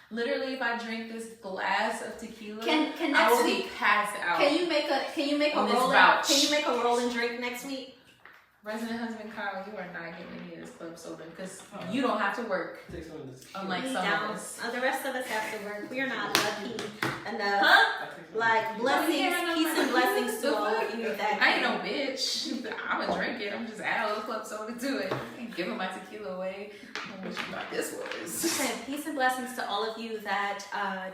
Literally, if I drink this glass of tequila, can I will next be week passed out. Can you make a rolling drink next week? Resident husband Kyle, you are not getting any of this club soda because you don't have to work. Unlike some of us. The rest of us have to work. We are not lucky enough. Like blessings, peace and blessings to all of you. That I ain't no bitch. I'ma drink it. I'm just add a little club soda to it. I'm giving my tequila away. I don't know what you thought this was. Okay, peace and blessings to all of you that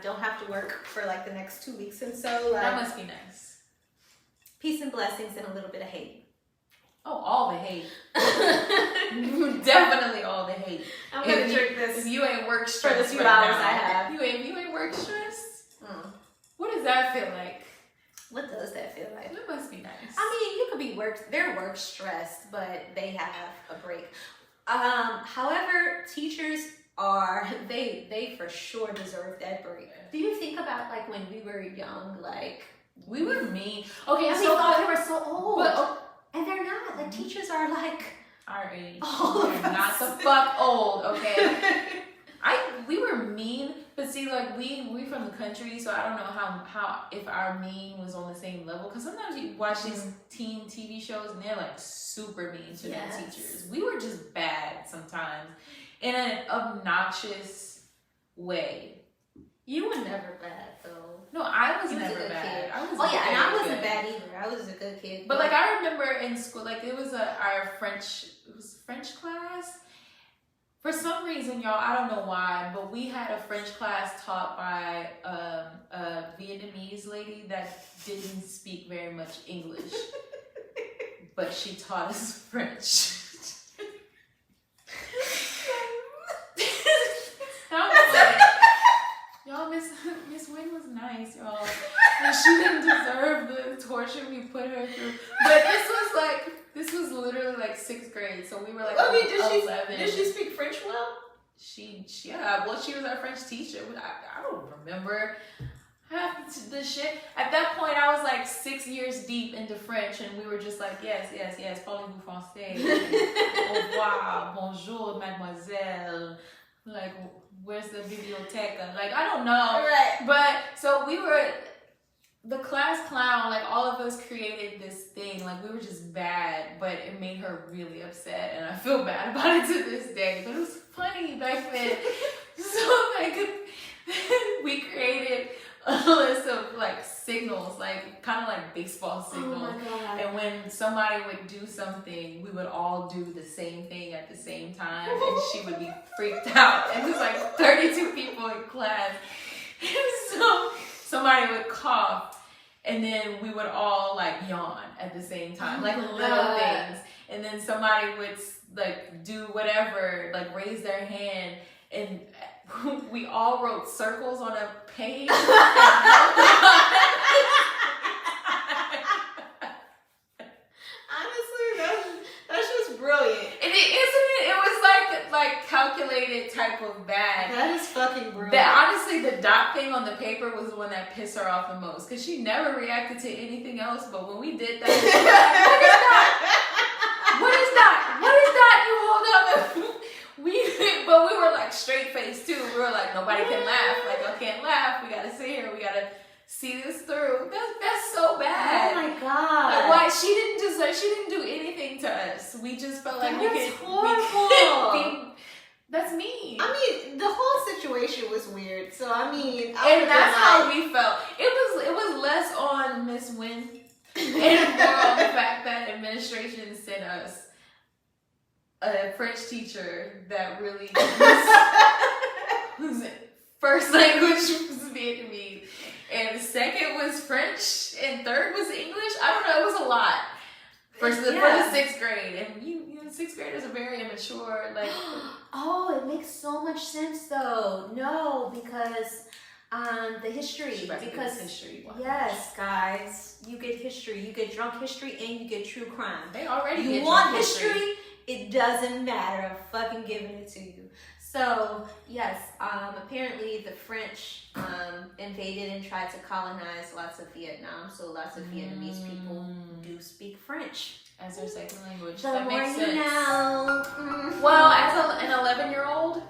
don't have to work for like the next 2 weeks and so. Like, that must be nice. Peace and blessings and a little bit of hate. Oh, all the hate. Definitely all the hate. I'm gonna drink this. If you ain't work stressed for the few hours I have. You ain't work stressed. What does that feel like? What does that feel like? It must be nice. I mean, you could be they're work stressed, but they have a break. However, teachers are they for sure deserve that break. Do you think about like when we were young, like we were mean. Okay, and so we thought they were so old. But, and they're not. The teachers are like our age. They're not the fuck old, okay? We were mean, but see, like we from the country, so I don't know how if our mean was on the same level. Because sometimes you watch these teen TV shows and they're like super mean to their teachers. We were just bad sometimes in an obnoxious way. You were never bad though. No, I was never bad. I wasn't bad either. I was a good kid. But like I remember in school, like it was our French class. For some reason, y'all, I don't know why, but we had a French class taught by a Vietnamese lady that didn't speak very much English, but she taught us French. Y'all, Miss Wynn was nice, y'all. And she didn't deserve the torture we put her through. But this was literally like 6th grade, so we were like 11. Did she speak French well? Well, she was our French teacher. I don't remember half the shit. At that point, I was like 6 years deep into French, and we were just like, yes, parlez-vous français? Au revoir, bonjour, mademoiselle. Like, where's the biblioteca? Like, I don't know. Right. But, so we were, the class clown, like, all of us created this thing. Like, we were just bad, but it made her really upset. And I feel bad about it to this day. But it was funny back then. So, like, we created a list of, like, signals, like, kind of like baseball signals. Oh my God. And when somebody would do something, we would all do the same thing at the same time. And she would be freaked out. And there's like 32 people in class. And so somebody would cough. And then we would all like yawn at the same time. Like little things. And then somebody would like do whatever, like raise their hand. And we all wrote circles on a page. Honestly, that's just brilliant. And isn't it? It was like calculated type of bad. That is fucking brilliant. Honestly, the dot thing on the paper was the one that pissed her off the most because she never reacted to anything else. But when we did that, she was like, what is that? What is that? You hold up. But we were like straight faced too. We were like, nobody can laugh. Like, I can't laugh. We gotta sit here. We gotta see this through. That's so bad. Oh my God. Like, why she didn't do anything to us. We just felt like we could be. That's mean. I mean, the whole situation was weird. So I mean, and that's how we felt. It was less on Miss Wynn and more on the fact that administration sent us a French teacher that really whose first language was Vietnamese, and second was French, and third was English. I don't know. It was a lot for the 6th grade, and you know, 6th graders are very immature. Like, oh, it makes so much sense though. No, because the history. Because history. Yes, guys, you get history. You get drunk history, and you get true crime. They already you get want drunk history. It doesn't matter. I'm fucking giving it to you. So yes, apparently the French invaded and tried to colonize lots of Vietnam. So lots of Vietnamese people do speak French as their second language. The that more makes you sense. know. Well, as an 11-year-old,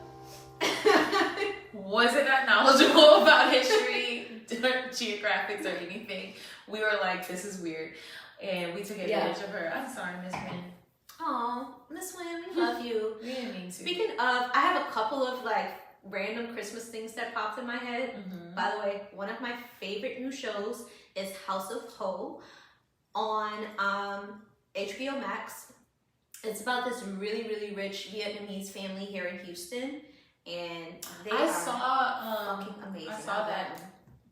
wasn't that knowledgeable about history, geographics, or anything. We were like, this is weird. And we took advantage of her. I'm sorry, Miss Wynn. Oh, Miss Wynn, we love you. We didn't mean to. Speaking of, I have a couple of like random Christmas things that popped in my head. By the way, one of my favorite new shows is House of Ho on HBO Max. It's about this really, really rich Vietnamese family here in Houston, and they are fucking amazing. I saw that,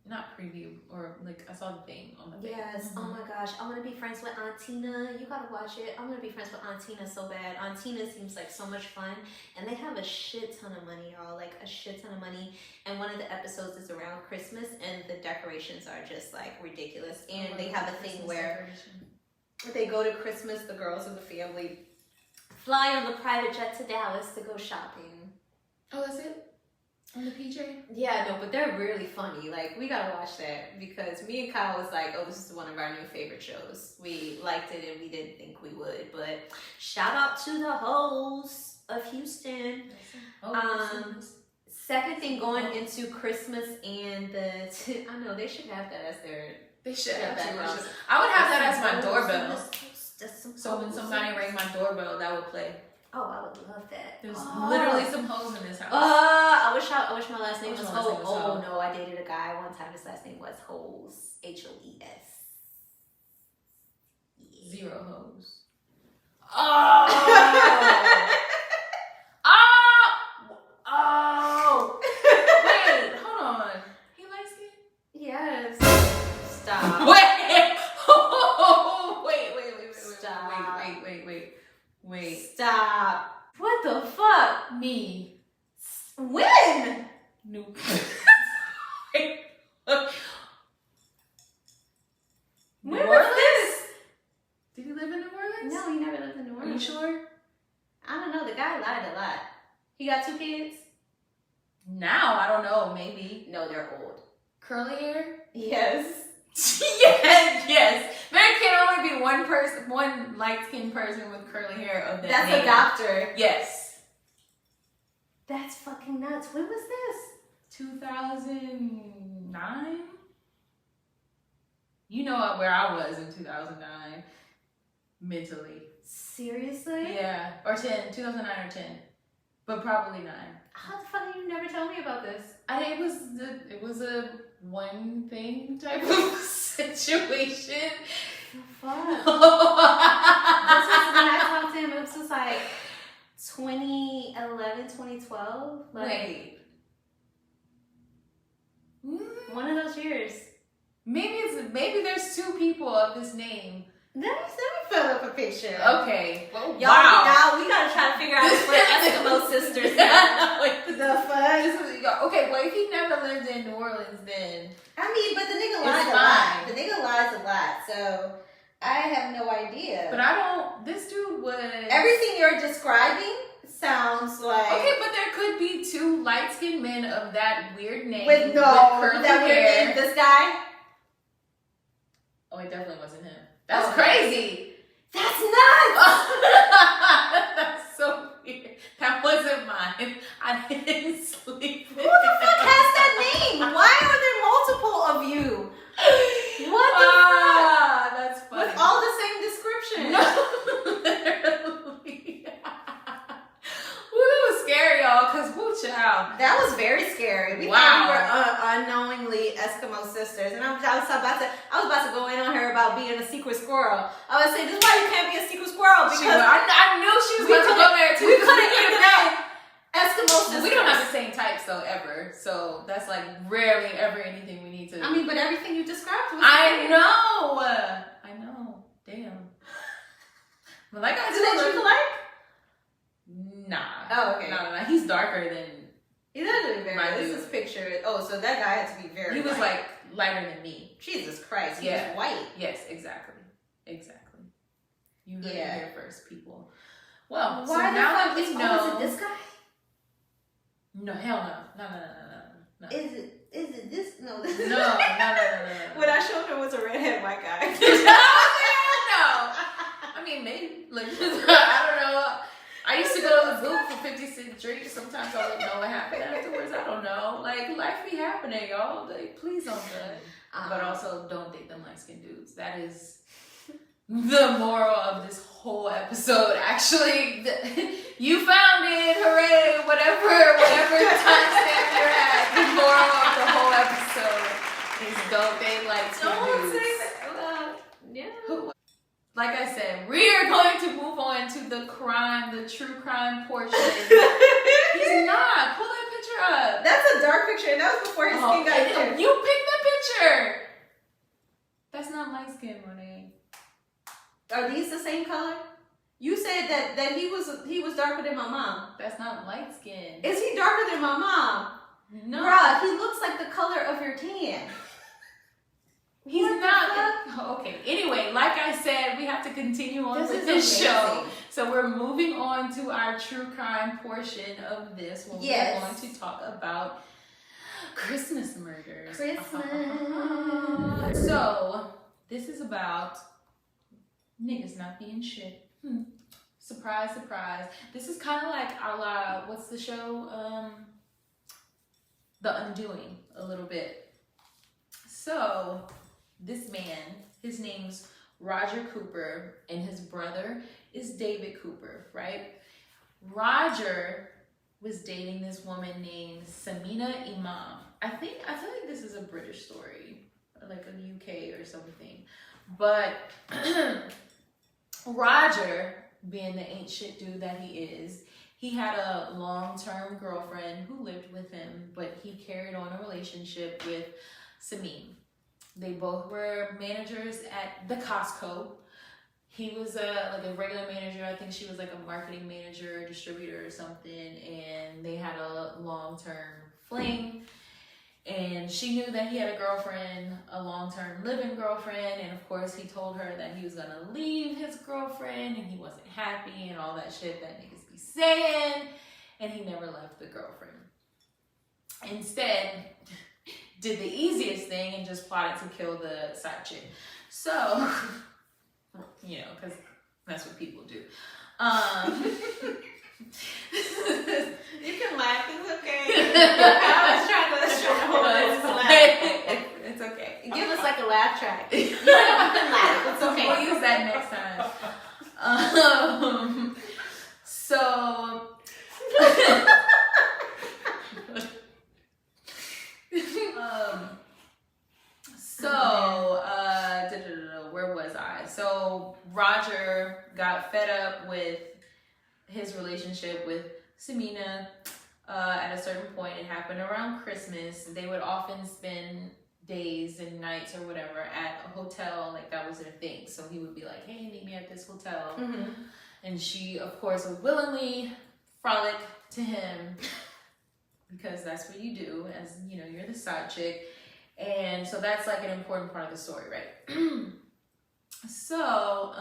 not preview, or like I saw the thing on the thing. Yes, oh my gosh, I want to be friends with Aunt Tina. You gotta watch it. I want to be friends with Aunt Tina so bad. Aunt Tina seems like so much fun, and they have a shit ton of money, y'all, like a shit ton of money. And one of the episodes is around Christmas, and the decorations are just like ridiculous. And they have a thing where they go to Christmas, the girls of the family fly on the private jet to Dallas to go shopping. Oh, is it? On the PJ? Yeah, no, but they're really funny. Like, we gotta watch that because me and Kyle was like, oh, this is one of our new favorite shows. We liked it and we didn't think we would. But shout out to the hoes of Houston. Second thing going into Christmas and I know they should have that as their. They should have that. I would have that as my doorbell. So when somebody rang my doorbell, that would play. Oh, I would love that. There's literally some hoes in this house. I wish my last name was Ho. Oh no, I dated a guy one time. His last name was Hoes. Hoes. Yeah. Zero hoes. Oh! Wait, hold on. He likes it? Yes. Stop. Wait. Wait. Stop. What the fuck? Me. When? New. When was this? Did he live in New Orleans? No, he never lived in New Orleans. Are you sure? I don't know. The guy lied a lot. He got 2 kids? Now, I don't know. Maybe. No, they're old. Curly hair? Yes. yes. There can only be one person, one light-skinned person with curly hair of that That's name. a doctor. Yes. That's fucking nuts. When was this? 2009? You know where I was in 2009. Mentally. Seriously? Yeah. Or 10. 2009 or 10. But probably 9. How the fuck did you never tell me about this? It was a one thing type of situation. Fuck. This was when I talked to him. It was just like 2011, 2012. Like, Wait. one of those years. Maybe there's 2 people of this name. Let me fill up a picture. Okay. Well, Y'all, now we gotta try to figure out if we're Eskimo sisters now. The fuck? Okay, well, if he never lived in New Orleans, then I mean, but the nigga lies a lot. The nigga lies a lot, so I have no idea. But this dude was... Everything you're describing sounds like... Okay, but there could be 2 light-skinned men of that weird name. With curly that weird hair. name, this guy? Oh, it definitely wasn't him. That's crazy. That's nuts! That's so weird. That wasn't mine. I didn't sleep. Who the fuck has that name? Why are there multiple of you? What the fuck? That's funny. With all the same description. No, literally. Woo, that was scary, y'all, because woo, child. That was very scary. We thought we were unknowingly Eskimo sisters. And I was about to go in on her about being a secret squirrel. I was saying, this is why you can't be a secret squirrel. Because I knew she was going to go there, too. We couldn't even been Eskimo sisters. We don't have the same types, though, ever. So that's like rarely ever anything we need to... I mean, but everything you described was... I know. Damn. But like I do they look alike? Nah. Oh, okay. No. He's darker than... He doesn't very my This dude. is pictured. Oh, so that guy had to be very He was white. like lighter than me. Jesus Christ. He Yeah. was white. Yes, exactly. You heard it Yeah. here first, people. Well, Why so the now fuck that we is know... it this guy? No, hell no. No. Is it this? No. No. What I showed her was a redhead white guy. No. I mean, maybe. Like, I don't know. I used to go to the booth for 50-cent drinks. Sometimes I wouldn't know what happened afterwards. I don't know. Like, life be happening, y'all. Like, please don't judge. But also, don't date them light-skinned dudes. That is the moral of this whole episode. Actually, you found it. Hooray. Whatever timestamp you're at. The moral of the whole episode is don't date light-skinned dudes. Don't say that. Yeah. Like I said, we are going to move on to the true crime portion. He's not. Pull that picture up. That's a dark picture, and that was before his skin got clear. You picked the picture. That's not light skin, Moni. Are these the same color? You said that he was darker than my mom. That's not light skin. Is he darker than my mom? No. Bruh, he looks like the color of your tan. He's not. Okay. Anyway, like I said, we have to continue on with this show. So we're moving on to our true crime portion of this. Where we're going to talk about Christmas murders. So this is about niggas not being shit. Surprise, surprise. This is kind of like a la, what's the show? The Undoing, a little bit. So this man, his name's Roger Cooper, and his brother is David Cooper, right? Roger was dating this woman named Samina Imam. I feel like this is a British story, like a UK or something. But Roger, being the ain't shit dude that he is, he had a long-term girlfriend who lived with him, but he carried on a relationship with Samim. They both were managers at the Costco. He was like a regular manager. I think she was like a marketing manager, distributor or something. And they had a long-term fling. And she knew that he had a girlfriend, a long-term living girlfriend. And of course, he told her that he was going to leave his girlfriend and he wasn't happy and all that shit that niggas be saying. And he never left the girlfriend. Instead, did the easiest thing and just plotted to kill the side chick. So, you know, because that's what people do. You can laugh, it's okay. I was trying to hold this laugh. It's okay. Give us like a laugh track. You can laugh, it's okay. We'll use that next time. So... where was I? So Roger got fed up with his relationship with Samina. At a certain point, it happened around Christmas. They would often spend days and nights or whatever at a hotel, like that was their thing. So he would be like, "Hey, meet me at this hotel," and she, of course, would willingly frolic to him because that's what you do, as you know, you're the side chick. And so that's like an important part of the story, right? So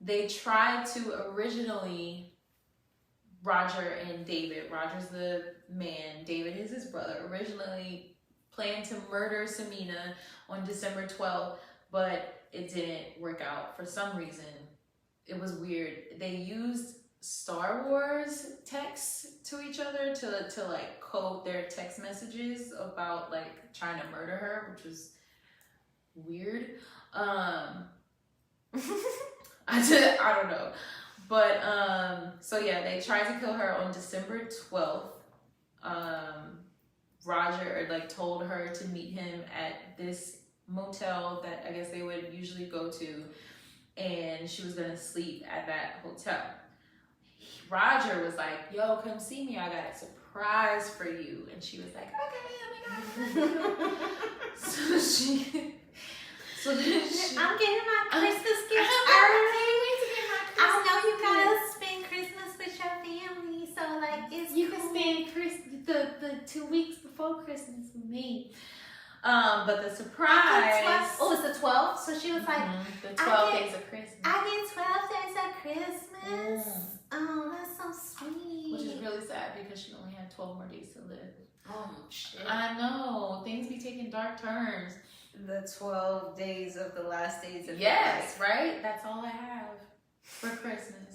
they tried to originally, Roger and David, Roger's the man, David is his brother, originally planned to murder Samina on December 12th, but it didn't work out for some reason. It was weird. They used Star Wars texts to each other to like code their text messages about like trying to murder her, which was weird. I don't know. But so yeah, they tried to kill her on December 12th. Roger like told her to meet him at this motel that I guess they would usually go to, and she was gonna sleep at that hotel. Roger was like, "Yo, come see me. I got a surprise for you." And she was like, "Okay, oh my God." So I'm getting my Christmas gifts early. I know you guys spend Christmas with your family, so like it's you can spend the 2 weeks before Christmas with me. But the surprise. Oh, it's the 12th. So she was like, the 12 days of Christmas. I get 12 days of Christmas. Oh, that's so sweet. Which is really sad because she only had 12 more days to live. Oh shit. I know. Things be taking dark turns. The 12 days of the last days of yes, right? That's all I have for Christmas.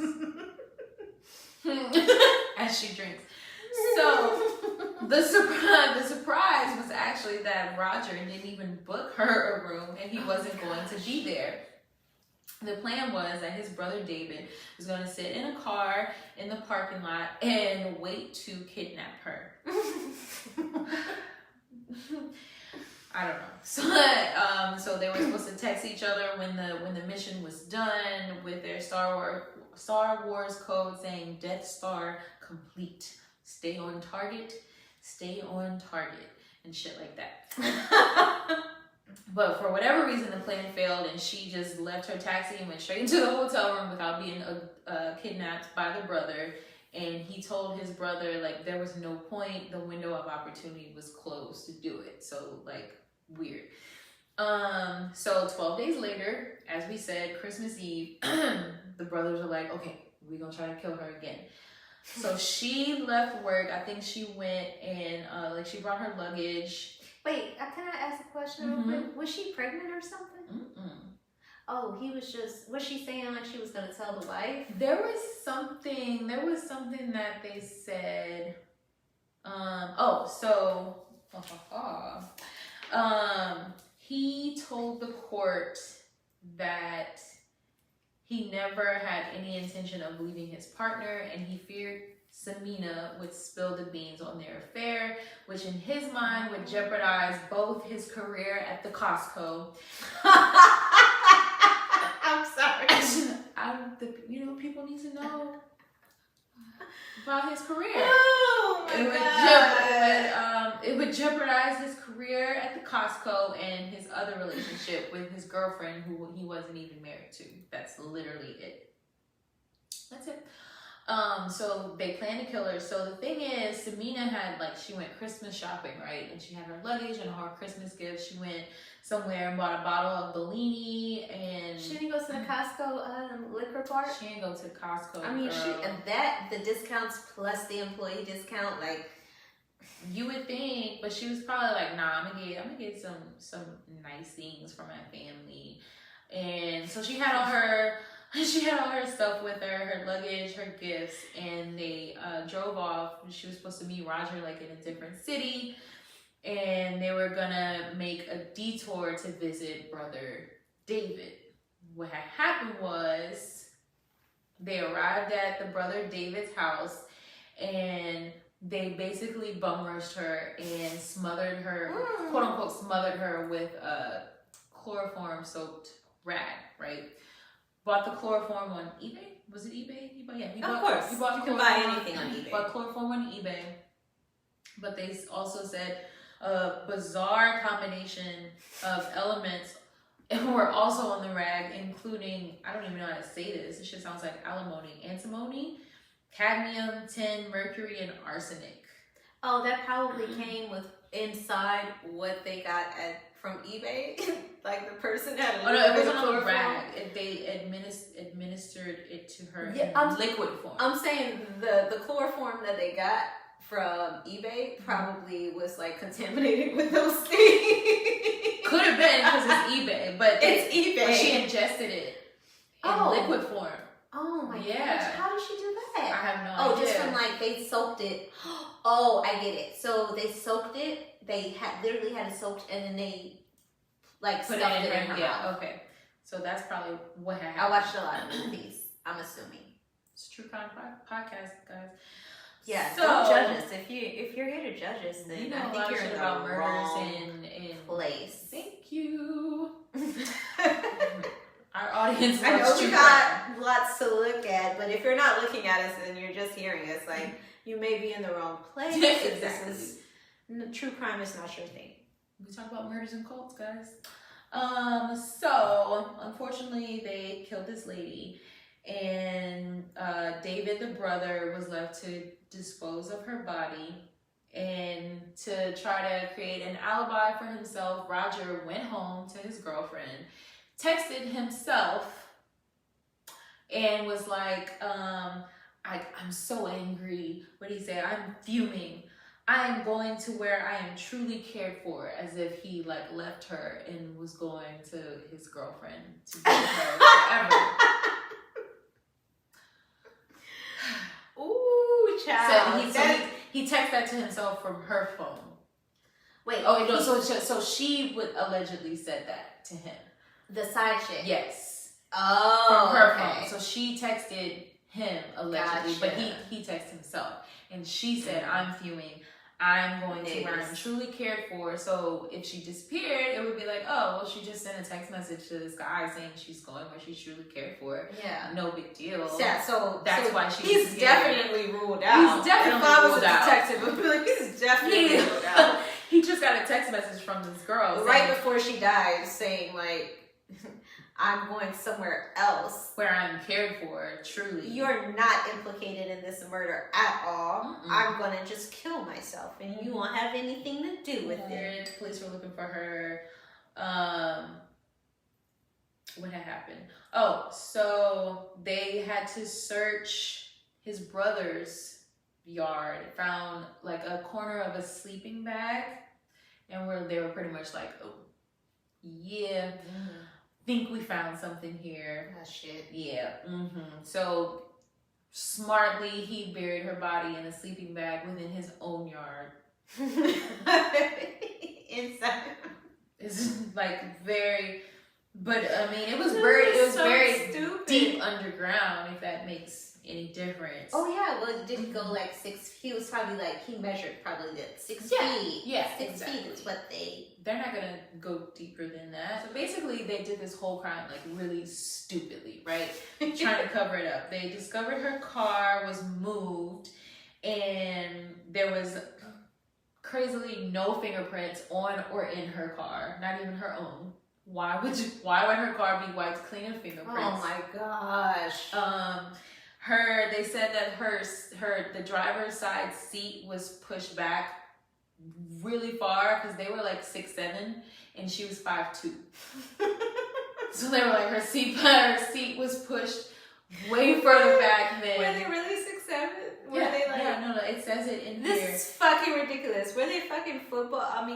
As she drinks. So The surprise was actually that Roger didn't even book her a room and he wasn't going to be there. The plan was that his brother David was going to sit in a car in the parking lot and wait to kidnap her. I don't know. So they were supposed to text each other when the mission was done with their Star Wars code saying Death Star complete. Stay on target, and shit like that. But for whatever reason, the plan failed, and she just left her taxi and went straight into the hotel room without being kidnapped by the brother. And he told his brother, like, there was no point. The window of opportunity was closed to do it. So, like, weird. So 12 days later, as we said, Christmas Eve, the brothers are like, okay, we're going to try to kill her again. So she left work. I think she went and, she brought her luggage. Wait, can I ask a question real quick? Was she pregnant or something? Oh, was she saying like she was going to tell the wife? There was something that they said, he told the court that he never had any intention of leaving his partner, and he feared Samina would spill the beans on their affair, which in his mind would jeopardize both his career at the Costco. I'm sorry. People need to know about his career. Oh my God. It would jeopardize his career at the Costco and his other relationship with his girlfriend, who he wasn't even married to. That's literally it. That's it. So they planned to kill her. So the thing is, Samina had, she went Christmas shopping, right? And she had her luggage and all her Christmas gifts. She went somewhere and bought a bottle of Bellini, and she didn't go to the Costco liquor part. She didn't go to Costco. I mean, the discounts plus the employee discount, you would think, but she was probably like, nah, I'm gonna get some nice things for my family. And so she had all her stuff with her, her luggage, her gifts, and they drove off. She was supposed to meet Roger in a different city, and they were gonna make a detour to visit brother David. What had happened was they arrived at the brother David's house, and they basically bum rushed her and smothered her, quote unquote, smothered her with a chloroform soaked rag, right? Bought the chloroform on eBay. Was it eBay? Of course. You can buy anything on eBay. Bought chloroform on eBay. But they also said a bizarre combination of elements were also on the rag, including, I don't even know how to say this. This shit sounds like antimony, cadmium, tin, mercury, and arsenic. Oh, that probably came with inside what they got from eBay. The person had a it wasn't on a rag. They administered it to her in liquid form. I'm saying the chloroform that they got from eBay probably was contaminated with those things. Could have been because it's eBay, but it's eBay. But she ingested it in liquid form. Oh my gosh! How did she do that? I have no idea. Just from they soaked it. Oh, I get it. So they soaked it. They literally had it soaked, and then they put stuffed it in her mouth. Yeah, okay. So that's probably what happened. I watched a lot of movies. I'm assuming it's true crime podcast, guys. Yeah, so, don't judge us. If you're here to judge us, then I think you're in about murders wrong in place. Thank you. Our audience. I know we got lots to look at, but if you're not looking at us and you're just hearing us, you may be in the wrong place. Exactly. True crime is not your thing. We talk about murders and cults, guys. So unfortunately, they killed this lady, and David, the brother, was left to dispose of her body. And to try to create an alibi for himself, Roger went home to his girlfriend, texted himself, and was like, I'm so angry. What did he say? I'm fuming. I am going to where I am truly cared for, as if he left her and was going to his girlfriend to be with her forever. Ooh, child. He texted that to himself from her phone. Wait. Oh, no, so she would allegedly said that to him. The side chick. Yes. Oh. From her okay. phone. So she texted him allegedly, but he texted himself, and she said, "I'm fuming. I'm going to where I'm truly cared for." So if she disappeared, it would be like, oh, well, she just sent a text message to this guy saying she's going where she's truly cared for. Yeah. No big deal. Yeah, so that's why he's definitely ruled out. He's definitely if I was ruled a out. detective, I'd be like, he's definitely ruled out. He just got a text message from this girl. Right before she died saying, like, I'm going somewhere else. Where I'm cared for, truly. You're not implicated in this murder at all. Mm-mm. I'm going to just kill myself, and you won't have anything to do with it. The police were looking for her. What had happened? Oh, so they had to search his brother's yard. Found, like, a corner of a sleeping bag, and they were pretty much like, oh, yeah. Think we found something here. Oh, shit. Yeah. So smartly, he buried her body in a sleeping bag within his own yard. Inside. It's like very, but I mean, it was so very stupid. Deep underground, if that makes any difference. Oh yeah, well, did he go like 6? He was probably like, he measured probably 6 feet. Yeah, 6 exactly. feet is what they're not gonna go deeper than that. So basically, they did this whole crime like really stupidly, right? Trying to cover it up. They discovered her car was moved, and there was crazily no fingerprints on or in her car, not even her own. Why would her car be wiped clean of fingerprints? Oh my gosh. They said that the driver's side seat was pushed back really far because they were like 6'7" and she was 5'2". So they were like, her seat was pushed way further back than. Were they really 6'7"? Were they like? Yeah, no, it says it in this here. This is fucking ridiculous. Were they fucking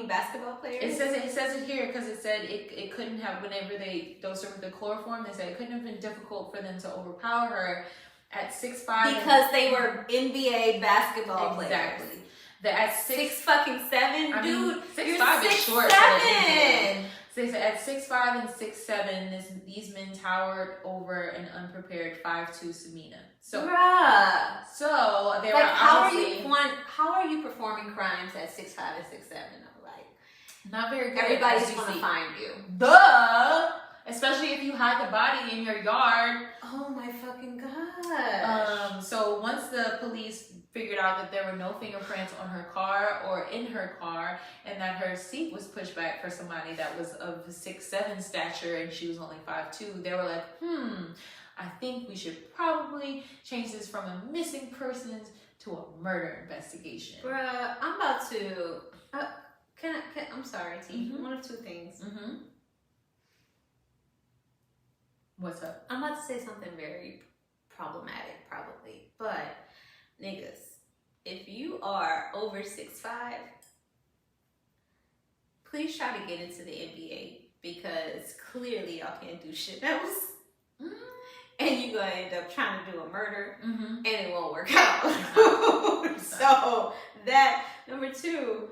basketball players? It says it here because it said it couldn't have, whenever they dosed her with the chloroform, they said it couldn't have been difficult for them to overpower her at 6'5". Because they were NBA basketball players. Exactly. At 6'7", dude. 6'5" is short. 6'7". So they said at 6'5" and 6'7", these men towered over an unprepared 5'2" Samina. So, bruh. So they like, were how are you performing crimes at 6'5" and 6'7"? I'm like, not very good. Everybody's gonna find you. Duh. Especially if you hide the body in your yard. Oh my fucking gosh. So once the police figured out that there were no fingerprints on her car or in her car, and that her seat was pushed back for somebody that was of 6'7" stature and she was only 5'2", they were like, I think we should probably change this from a missing persons to a murder investigation. Bruh, I'm about to. I'm sorry, T. One of two things. What's up? I'm about to say something very problematic, probably. But, niggas, if you are over 6'5", please try to get into the NBA, because clearly y'all can't do shit else. And you're going to end up trying to do a murder, and it won't work out. So, that, number two,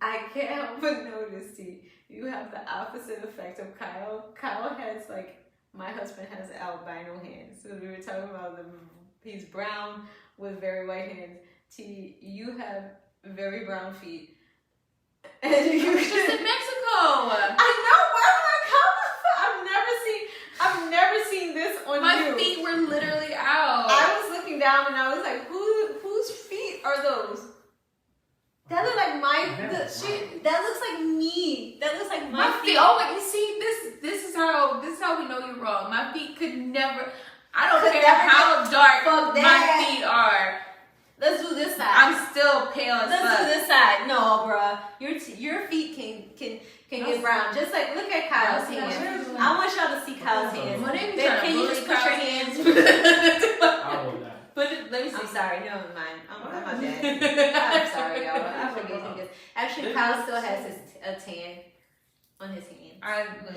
I can't help but notice, T, you have the opposite effect of Kyle. Kyle has, like, my husband has albino hands. So we were talking about he's brown with very white hands. T, you have very brown feet. And you was just in Mexico. I know, where am I coming from? I've never seen this on my you. My feet were literally out. I was looking down and I was like, whose feet are those? That looks like that looks like me. That looks like my feet. Oh, but you see, this is how we know you're wrong. My feet could never. I don't care how dark my feet are. Let's do this side. I'm still pale as fuck. Let's do this side. No, bruh. Your feet can get brown. Just like, look at Kyle's hands. I want y'all to see Kyle's hands. Can you just put your hands? I will not. Let me see. I'm sorry. No, mind. I'm not dead. I'm sorry, y'all. I forget niggas. Actually, Kyle still has a tan. on his hands. I'm but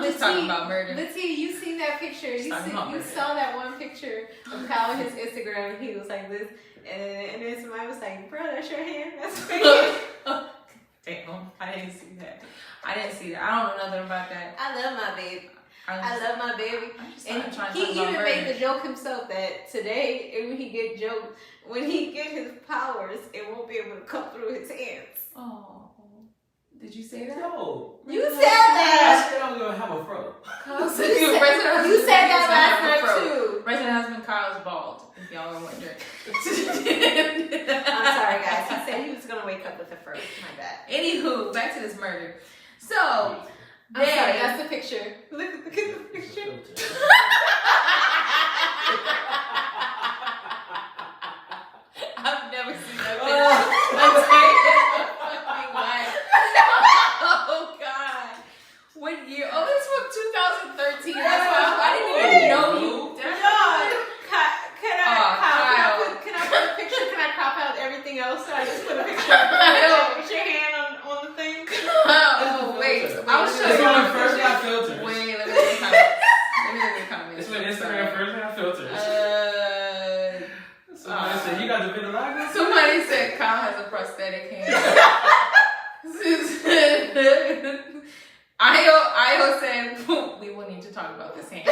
just talking about murder. But see, you seen that picture. You saw that one picture of Kyle on his Instagram, and he was like this, and then somebody was like, "Bro, that's your hand. That's crazy." Damn, I didn't see that. I don't know nothing about that. I love my baby. I love my baby. And he even made the joke himself that today, when he get his powers, it won't be able to come through his hands. Oh. Did you say that? No. You said that. I said I'm gonna have a fro. You said that last night too. Resident husband Kyle's bald, if y'all are wondering. I'm sorry, guys. He said he was gonna wake up with a fro. My bad. Anywho, back to this murder. So, I'm sorry. That's the picture. Look at the picture. I've never seen that picture. I'm fucking life. Oh God. What year? Oh, it's from 2013. That's why I didn't even know you. Can I put a picture? Can I crop out everything else? So I just put a picture with your hand on the thing. Oh wait, I'll show you. When first got filters. Wait, let me look at the comments. It's when Instagram first got filters. Somebody said you got the vitiligo. Somebody said Kyle has a prosthetic hand. Io said we will need to talk about this hand.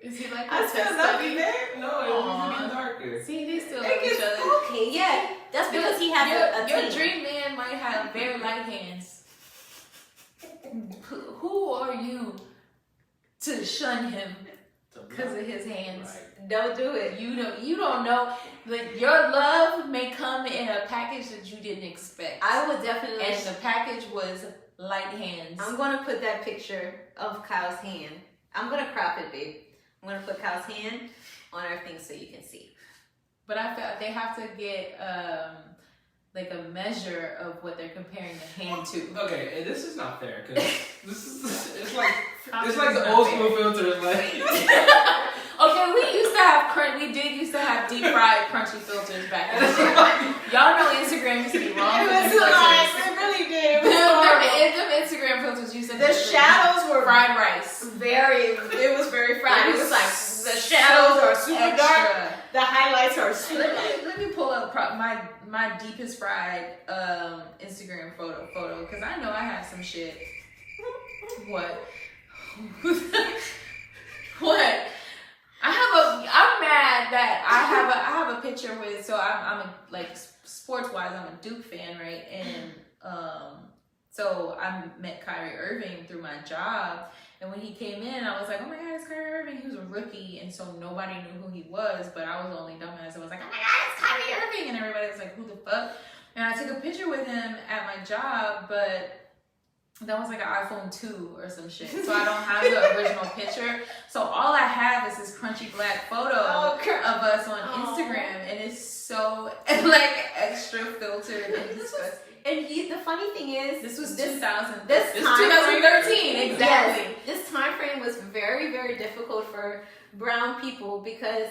Is he like I still love you, babe. No, it's getting darker. See, they still love each other. Okay, yeah. That's because he has a Your team. dream man might have bare light hands. Who are you to shun him because of his hands? Right. Don't do it. You don't know that your love may come in a package that you didn't expect. I would definitely. And the package was light hands. I'm gonna put that picture of Kyle's hand. I'm gonna crop it, babe. I'm gonna put Kyle's hand on our thing so you can see. But I feel they have to get like a measure of what they're comparing the hand to. Okay, and this is not fair because it's like the old school filters, like. Okay, we did used to have deep fried crunchy filters back in the day. Y'all know Instagram used to be wrong. It was nice. It really did. Them Instagram filters used to the shadows were fried rice. It was very fried. It was like the shadows are super dark. The highlights are super. Let me pull up my deepest fried Instagram photo because I know I have some shit. What? What? I'm mad that I have a picture with, so I'm a, like sports wise I'm a Duke fan, right? And so I met Kyrie Irving through my job, and when he came in I was like, oh my God, it's Kyrie Irving. He was a rookie, and so nobody knew who he was, but I was the only dumbass. I was like, oh my God, it's Kyrie Irving, and everybody was like, who the fuck? And I took a picture with him at my job, but that was like an iPhone 2 or some shit. So I don't have the original picture. So all I have is this crunchy black photo of us on Instagram. And it's so like extra filtered and disgusting. And the funny thing is, this was 2013. Exactly. Yes, this time frame was very, very difficult for brown people because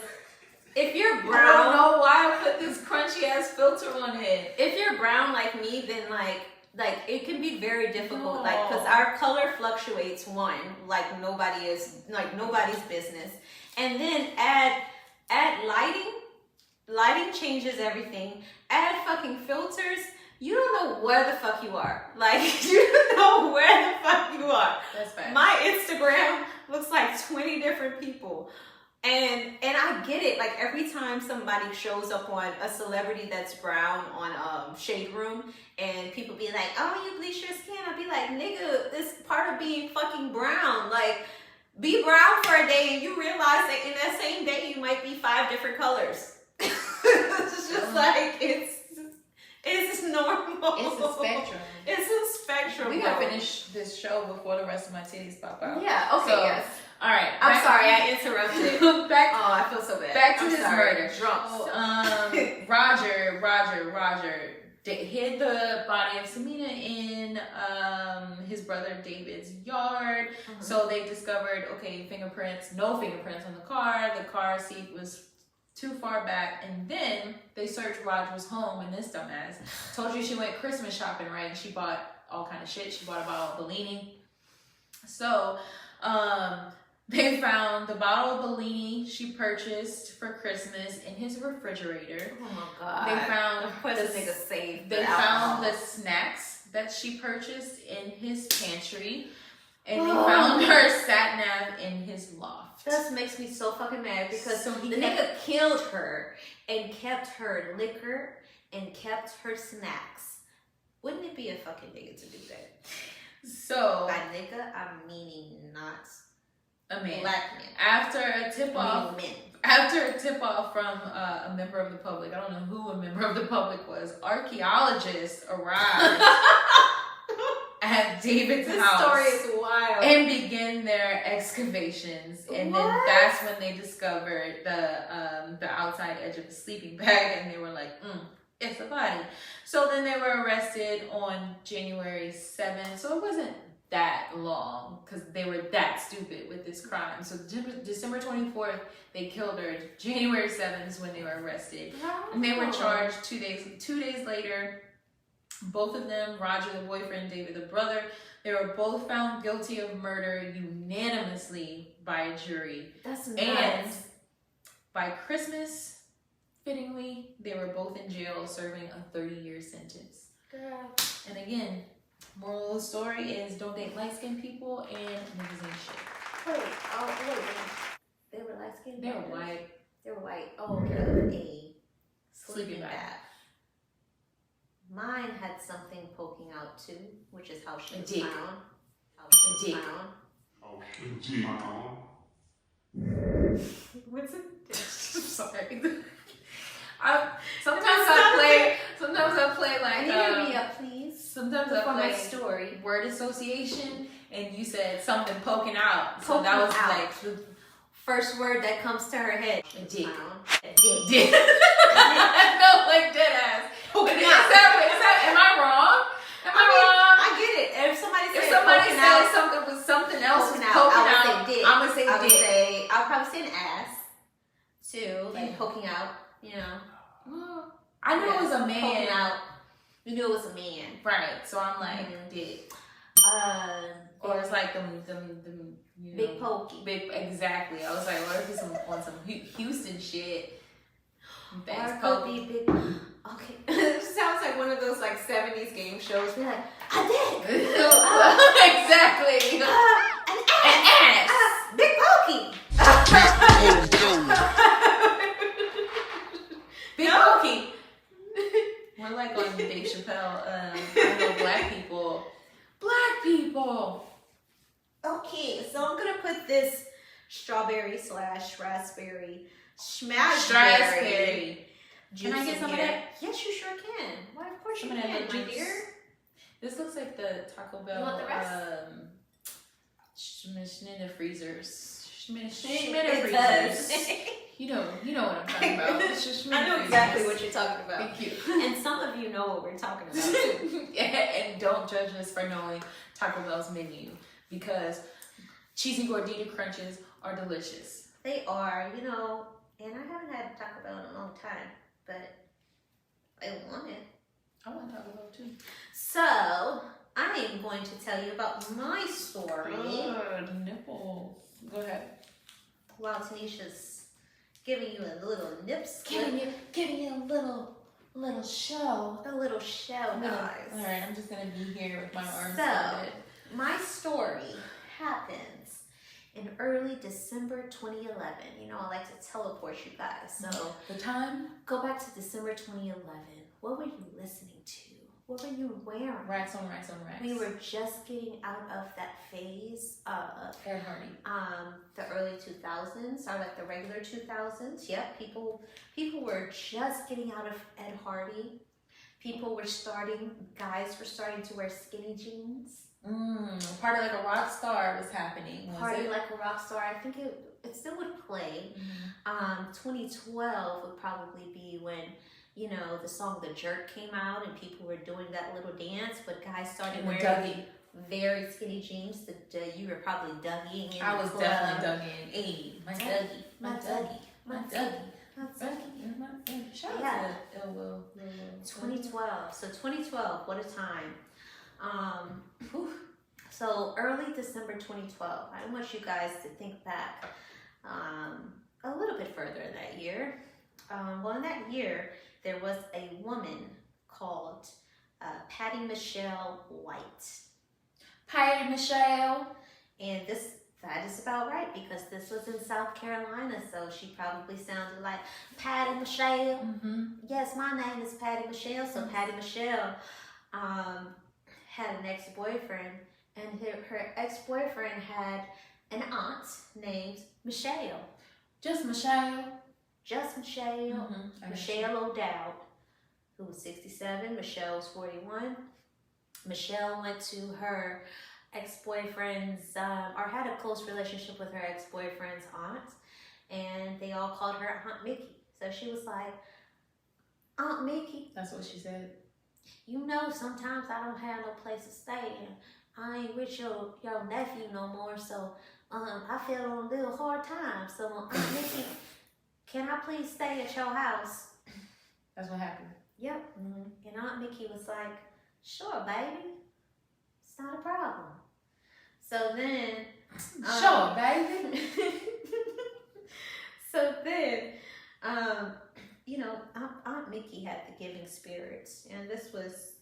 if you're brown, I don't know why I put this crunchy ass filter on it. If you're brown like me, then like it can be very difficult, like because our color fluctuates. One, like nobody's business, and then add lighting changes everything. Add fucking filters. You don't know where the fuck you are. Like, you don't know where the fuck you are. That's bad. My Instagram looks like 20 different people. And I get it. Like, every time somebody shows up on a celebrity that's brown on Shade Room, and people be like, oh, you bleach your skin. I'll be like, nigga, this part of being fucking brown. Like, be brown for a day, and you realize that in that same day, you might be 5 different colors. It's just like, it's normal. It's a spectrum. It's a spectrum. We gotta finish this show before the rest of my titties pop out. Yeah, okay, so, yes. All right. I'm sorry, I interrupted. I feel so bad. Back to this murder. Drunk. Roger hid the body of Samina in his brother David's yard. So they discovered, no fingerprints on the car. The car seat was too far back. And then they searched Roger's home, and this dumbass told you she went Christmas shopping, right? And she bought all kind of shit. She bought a bottle of Bellini. So, they found the bottle of Bellini she purchased for Christmas in his refrigerator. Oh my God. They found of course this nigga saved. They found the snacks that she purchased in his pantry. And they found her sat nav in his loft. That makes me so fucking mad because So the nigga killed her and kept her liquor and kept her snacks. Wouldn't it be a fucking nigga to do that? So by nigga, I'm meaning not a man. Black man. After a tip off, men. After a tip off from a member of the public, I don't know who a member of the public was. Archaeologists arrived at David's house. This story is wild. And begin their excavations, and then that's when they discovered the outside edge of the sleeping bag, and they were like, it's a body. So then they were arrested on January 7th. So it wasn't that long because they were that stupid with this crime. So December 24th, they killed her. January 7th is when they were arrested. And they were charged 2 days. 2 days later, both of them, Roger the boyfriend, David the brother, they were both found guilty of murder unanimously by a jury. That's nuts. And by Christmas, fittingly, they were both in jail serving a 30-year sentence. Girl. And again, moral of the story is don't date light-skinned people and niggas ain't shit. Wait. They were light-skinned? They were white. They were white. Oh, okay. A Sleeping bag. Mine had something poking out too, which is how she was dick. found. How she was found. Oh, dick. What's it? I'm sorry. Sometimes I play like Hear me up, please. Sometimes I For my play story. word association, and you said something poking out. So Poking that was out. like the First word that comes to her head. a dick. A dick. Dick. No, like dead ass. Poking Is out. that, am I wrong? Am I wrong? I get it. If somebody If said somebody poking said out, something with something else poking was out, poking I would out, say dick. I'm gonna say dick. I'll probably say an ass too, like Yeah. poking out. You know. Well, I knew it was a man. Poking out. You knew it was a man. Right. So I'm like, dick. Or it's like them you know, big pokey. Big, exactly. I was like, what if it's on some Houston shit? Thanks, Or it could Pokey. be big. Okay. It sounds like one of those like 70s game shows. We're like, a dick. Exactly. An ass. Big pokey. Big Pokey. We're like on Dave Chappelle. I know black people. Black people. Okay, so I'm gonna put this strawberry / raspberry schmazzberry Strasberry. juice Can I get in some of here. that? Yes, you sure can. Why, of course you Some of that can, little my juice. dear. This looks like the Taco Bell. You want the rest? Schmidt freezers. Schmidt It freezers. does. You know what I'm talking about. It's just Schmidt I know freezers. exactly what you're talking about. Thank you. And some of you know what we're talking about too. And don't judge us for knowing Taco Bell's menu because cheesy gordita crunches are delicious. They are, you know, and I haven't had Taco Bell in a long time, but I want it. I want Taco Bell too. So, I am going to tell you about my story. Nipples. Go ahead. While Tanisha's giving you a little nips, Giving you a little show. a little show, guys. All right, I'm just gonna be here with my arms So, folded. my story happens in early December 2011. You know, I like to teleport you guys. So, The time? go back to December 2011. What were you listening to? What were you wearing? Racks on racks on racks. We were just getting out of that phase of Ed Hardy. the early 2000s, or like the regular 2000s. Yep, people were just getting out of Ed Hardy. Guys were starting to wear skinny jeans. Party like a rock star was happening. Was Party it? like a rock star. I think it still would play. 2012 would probably be when, you know, the song The Jerk came out and people were doing that little dance, but guys started And the wearing Dougie. very skinny jeans. You were probably Dougieing in I the was club. definitely Dougie. Hey, my Dougie, my Dougie, my Dougie, Shout out Yeah. to Ill Will. 2012. So 2012, what a time. So early December 2012. I want you guys to think back a little bit further in that year. Well, in that year, there was a woman called Patty Michelle White. Patty Michelle. And that is about right because this was in South Carolina, so she probably sounded like Patty Michelle. Mm-hmm. Yes, my name is Patty Michelle. So Patty Michelle had an ex-boyfriend, and her ex-boyfriend had an aunt named Michelle. Just Michelle. Just Michelle. Mm-hmm. Michelle O'Dowd, who was 67. Michelle was 41. Michelle went to her ex-boyfriend's, or had a close relationship with her ex-boyfriend's aunt, and they all called her Aunt Mickey. So she was like, Aunt Mickey. That's what she said. You know, sometimes I don't have no place to stay, and I ain't with your nephew no more, so I feel on a little hard time. So Aunt Mickey, can I please stay at your house? That's what happened. Yep. And Aunt Mickey was like, sure, baby. It's not a problem. So then... Sure, baby. So then, you know, Aunt Mickey had the giving spirits. And this was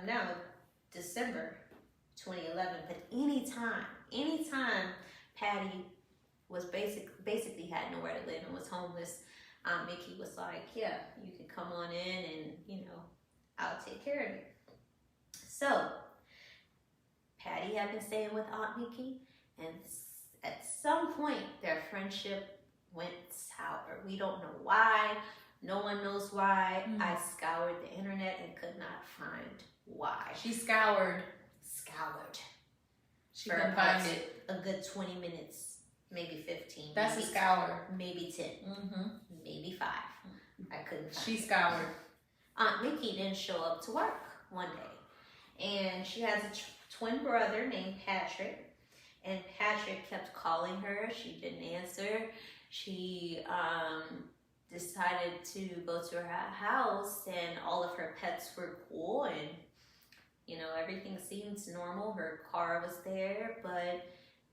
now December 2011. But anytime Patty was basically had nowhere to live and was homeless, Aunt Mickey was like, yeah, you can come on in and, you know, I'll take care of you. So, Patty had been staying with Aunt Mickey, and at some point, their friendship went sour. We don't know why. No one knows why. I scoured the internet and could not find why. She scoured. She couldn't find it. A good 20 minutes, maybe 15. That's maybe a scour. Maybe 10. Maybe 5. I couldn't find She it. scoured. Aunt Mickey didn't show up to work one day. And she has a twin brother named Patrick. And Patrick kept calling her. She didn't answer. She decided to go to her house, and all of her pets were cool, and you know, everything seemed normal. Her car was there, but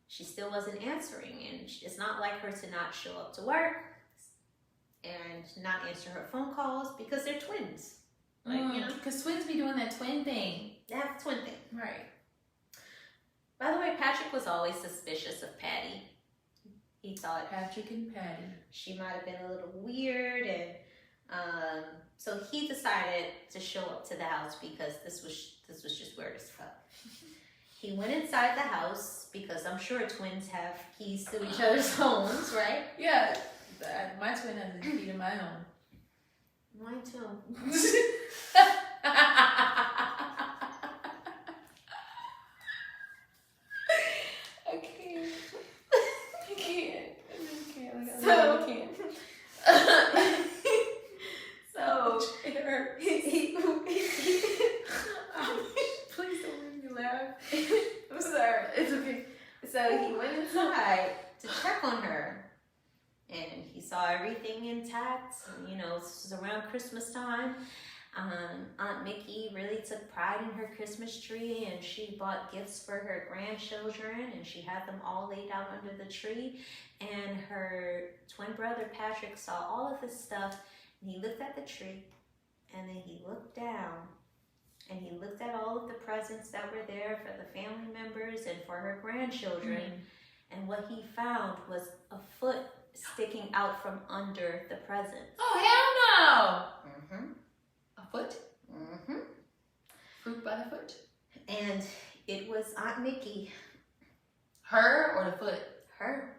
she still wasn't answering. And it's not like her to not show up to work and not answer her phone calls because they're twins. Like, you know, because twins be doing that twin thing. they have a twin thing. Right. By the way, Patrick was always suspicious of Patty. He thought Patrick and Patty. she might have been a little weird, and so he decided to show up to the house because this was just weird as fuck. He went inside the house because I'm sure twins have keys to each other's homes, right? Yeah. My twin has a key to my home. Mine too. Please don't make me laugh. I'm sorry. It's okay. So he went inside to check on her, and he saw everything intact. You know, this was around Christmas time. Aunt Mickey really took pride in her Christmas tree, and she bought gifts for her grandchildren, and she had them all laid out under the tree. And her twin brother Patrick saw all of this stuff, and he looked at the tree, and then he looked down, and he looked at all of the presents that were there for the family members and for her grandchildren. And what he found was a foot sticking out from under the presents. Oh, hell no! A foot? Fruit by the foot? And it was Aunt Mickey. Her or the foot? Her.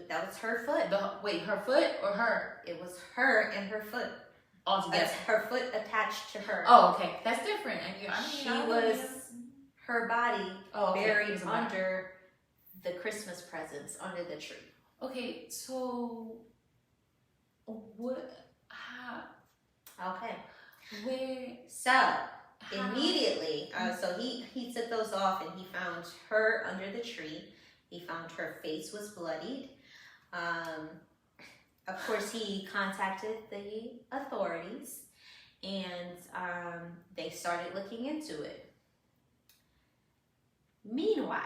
That was her foot. Wait, her foot or her? It was her and her foot. All together. That's her foot attached to her. Oh, okay. That's different. Her body okay. buried under the Christmas presents under the tree. Okay, so what? How? Okay. Where? So immediately, so he took those off, and he found her under the tree. He found her face was bloodied. of course, he contacted the authorities, and they started looking into it. Meanwhile,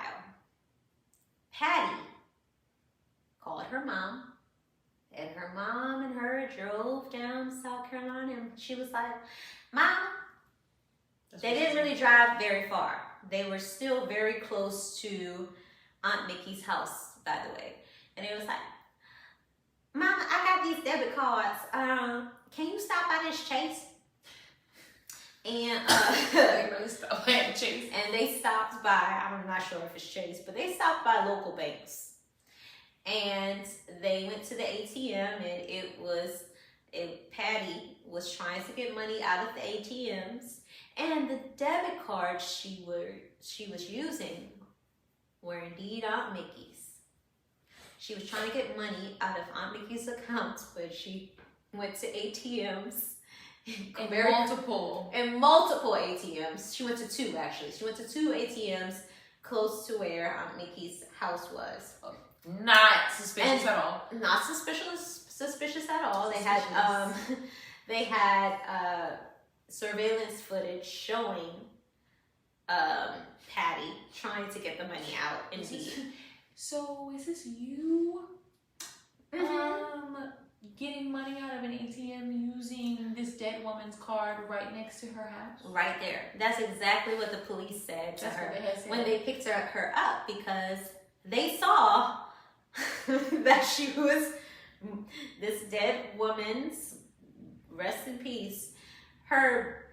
Patty called her mom, and her mom and her drove down to South Carolina, and she was like, Mom, they didn't really drive very far. They were still very close to Aunt Mickey's house, by the way. And it was like, Mom, I got these debit cards. Can you stop by this Chase? And They really stopped at Chase. and they stopped by, I'm not sure if it's Chase, but they stopped by local banks. And they went to the ATM, and Patty was trying to get money out of the ATMs, and the debit cards she was using were indeed Aunt Mickey's. She was trying to get money out of Aunt Mickey's account, but she went to ATMs. Multiple ATMs. She went to two, actually. She went to two ATMs close to where Aunt Mickey's house was. Not suspicious at all. Not suspicious at all. They had surveillance footage showing Patty trying to get the money out. Indeed. So is this you? Getting money out of an ATM using this dead woman's card right next to her house? Right there. That's exactly what the police said to her when they picked her up, because they saw that she was this dead woman's, rest in peace, her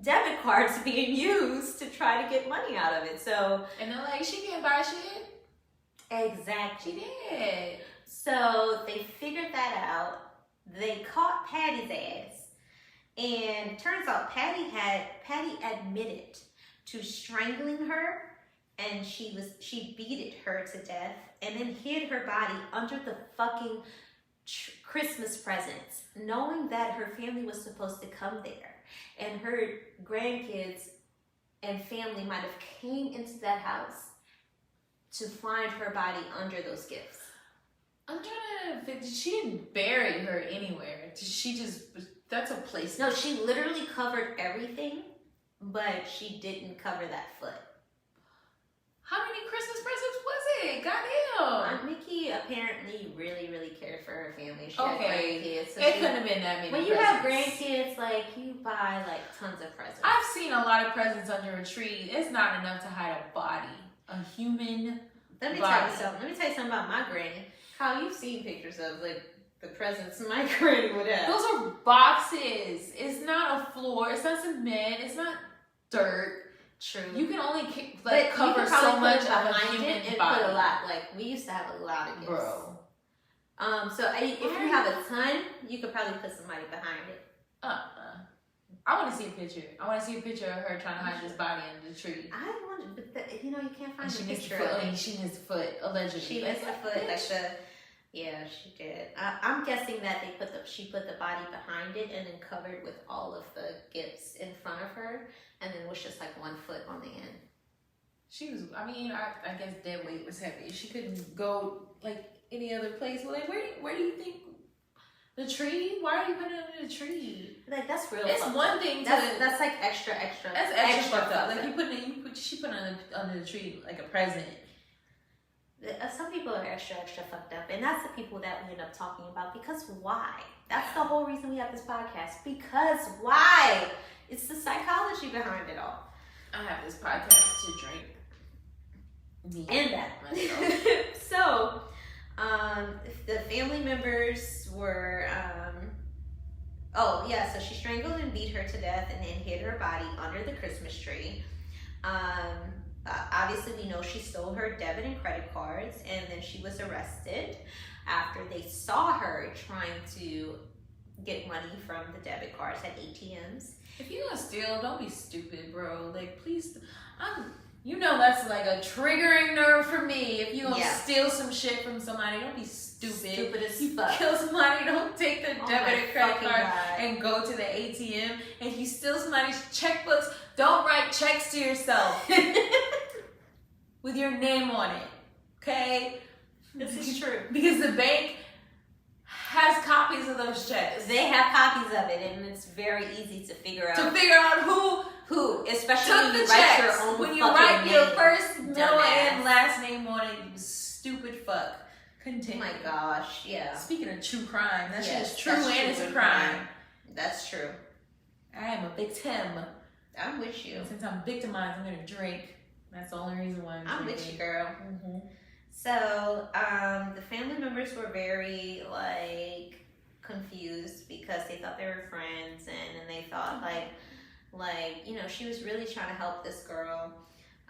debit cards being used to try to get money out of it. So, and they're like, she can't buy shit. Exactly. She did. So they figured that out. They caught Patty's ass, and turns out Patty admitted to strangling her, and she beated her to death, and then hid her body under the fucking Christmas presents, knowing that her family was supposed to come there, and her grandkids and family might have came into that house to find her body under those gifts. I'm trying to think. She didn't bury her anywhere. She just, that's a place. No, she literally covered everything, but she didn't cover that foot. How many Christmas presents was it? Goddamn. Aunt Mickey apparently really, really cared for her family. She had Okay. grandkids. So It couldn't have been that many when presents. you have grandkids, like, you buy, like, tons of presents. I've seen a lot of presents under a tree. It's not enough to hide a body. A human Let me body. tell you something. Let me tell you something about my granny. How you've seen pictures of, like, the presents my granny would have. Those are boxes. It's not a floor. It's not cement. It's not dirt. True. You can only But cover you could so probably much put it of a behind human it and body. put a lot. Like, we used to have a lot of gifts. Bro. So if you have a ton, you could probably put somebody behind it. I want to see a picture. I want to see a picture of her trying to hide this body under the tree. I wonder, but you can't find And she a missed the picture foot. of it. She missed the foot, allegedly. She missed the foot, like yeah, she did. I'm guessing that she put the body behind it and then covered with all of the gifts in front of her, and then was just like one foot on the end. She was, I guess dead weight was heavy. She couldn't go like any other place. Well, like, where do you think the tree? Why are you putting it under the tree? Like, that's real. It's one thing to that's like extra. That's extra fucked up. Like she put it under the tree like a present. Some people are extra fucked up, and that's the people that we end up talking about. Because why? That's the whole reason we have this podcast. Because why? It's the psychology behind it all. I have this podcast to drink. And that. So, the family members were, so she strangled and beat her to death and then hid her body under the Christmas tree. Obviously, we know she stole her debit and credit cards, and then she was arrested after they saw her trying to get money from the debit cards at ATMs. If you're gonna steal, don't be stupid, bro. Like, please, that's like a triggering nerve for me. If you're gonna steal some shit from somebody, don't be stupid. Stupid as you fuck. Kill somebody, don't take their debit and credit card God. and go to the ATM. And if you steal somebody's checkbooks, don't write checks to yourself with your name on it. Okay? This is true. Because the bank has copies of those checks. They have copies of it, and it's very easy to figure out. To figure out who, especially took when the you write checks. your own When you fucking write your name. first middle Dumbass. and last name on it, you stupid fuck. Oh Continue. my gosh, yeah. Speaking of true crime, that shit Yes, is true that's and it's a true crime. That's true. I am a victim. I'm with you. Since I'm victimized, I'm gonna drink. That's the only reason why I'm with you, girl. Mm-hmm. So, the family members were very, like, confused because they thought they were friends, and they thought, like, you know, she was really trying to help this girl.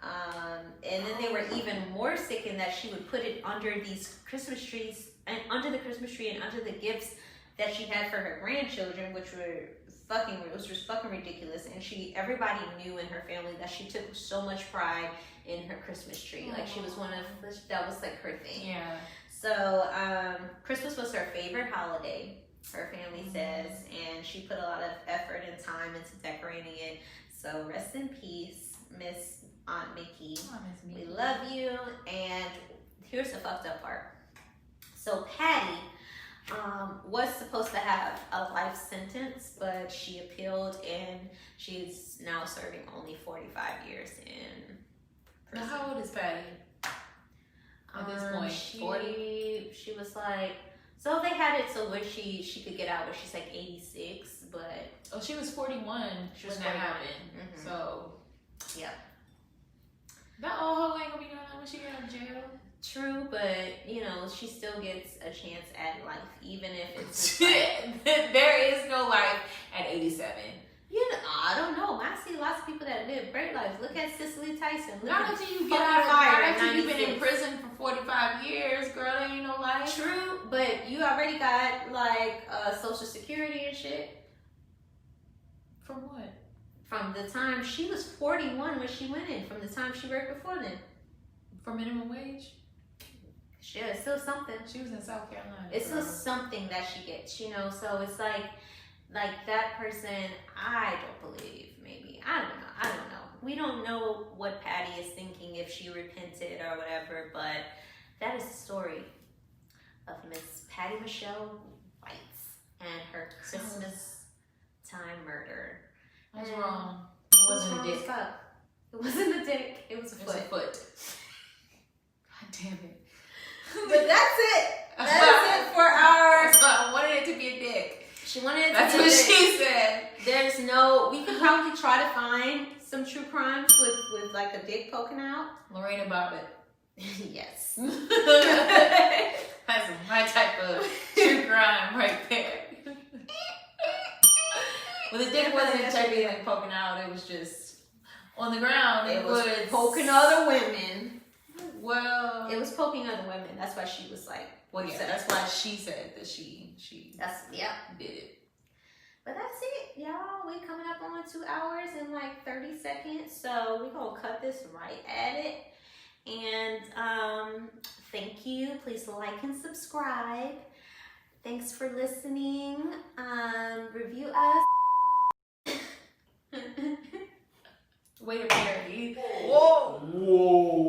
And then they were even more sickened that she would put it under these Christmas trees, and under the Christmas tree, and under the gifts that she had for her grandchildren, which was fucking ridiculous. And everybody knew in her family that she took so much pride in her Christmas tree. Like, she was that was like her thing. Yeah. So, Christmas was her favorite holiday, her family says, and she put a lot of effort and time into decorating it. So, rest in peace, Miss Aunt Mickey. Oh, Miss Mickey. We love you. And here's the fucked up part. So, Patty was supposed to have a life sentence, but she appealed, and she's now serving only 45 years in Now, prison. how old is Patty? At this point, 40? She was like, so they had it so where she could get out, where she's like 86, but Oh, she was 41 She was when that 41. happened. Mhm. So yeah, that old hoe ain't gonna be doing that when she get out of jail. true. But you know, she still gets a chance at life, even if it's just like, There is no life at 87. you know, I don't know. I see lots of people that live great lives. Look at Cicely Tyson. Look Not at until you fucking get out of fired not at until you've been in 96. prison for 45 years, girl. There ain't no life. True, but you already got like Social Security and shit. From what? From the time she was 41 when she went in, from the time she worked before then. For minimum wage? Shit, it's still something. She was in South Carolina. It's still girl. something that she gets, you know. So it's like that person. I don't believe. Maybe I don't know. I don't know. We don't know what Patty is thinking, if she repented or whatever. But that is the story of Miss Patty Michelle White and her Christmas time murder. I was And wrong. It wasn't a wrong as dick. fuck. It wasn't a dick. It was a It was a foot. foot. God damn it. But that's it. That's it for our. So I wanted it to be a dick. She wanted it to That's be a what dick. she said. There's no. We could probably try to find some true crimes with like a dick poking out. Lorena Bobbitt. Yes. That's my type of true crime right there. Well, the dick wasn't technically like poking out. It was just on the ground. It was poking other women. Well, It was poking other women. That's why she was like. well, yeah. upset. That's why she said that she That's yeah. did it. But that's it, y'all. We coming up on 2 hours and like 30 seconds. So we're gonna cut this right at it. And thank you. Please like and subscribe. Thanks for listening. Review us. Wait a minute. Whoa. Whoa.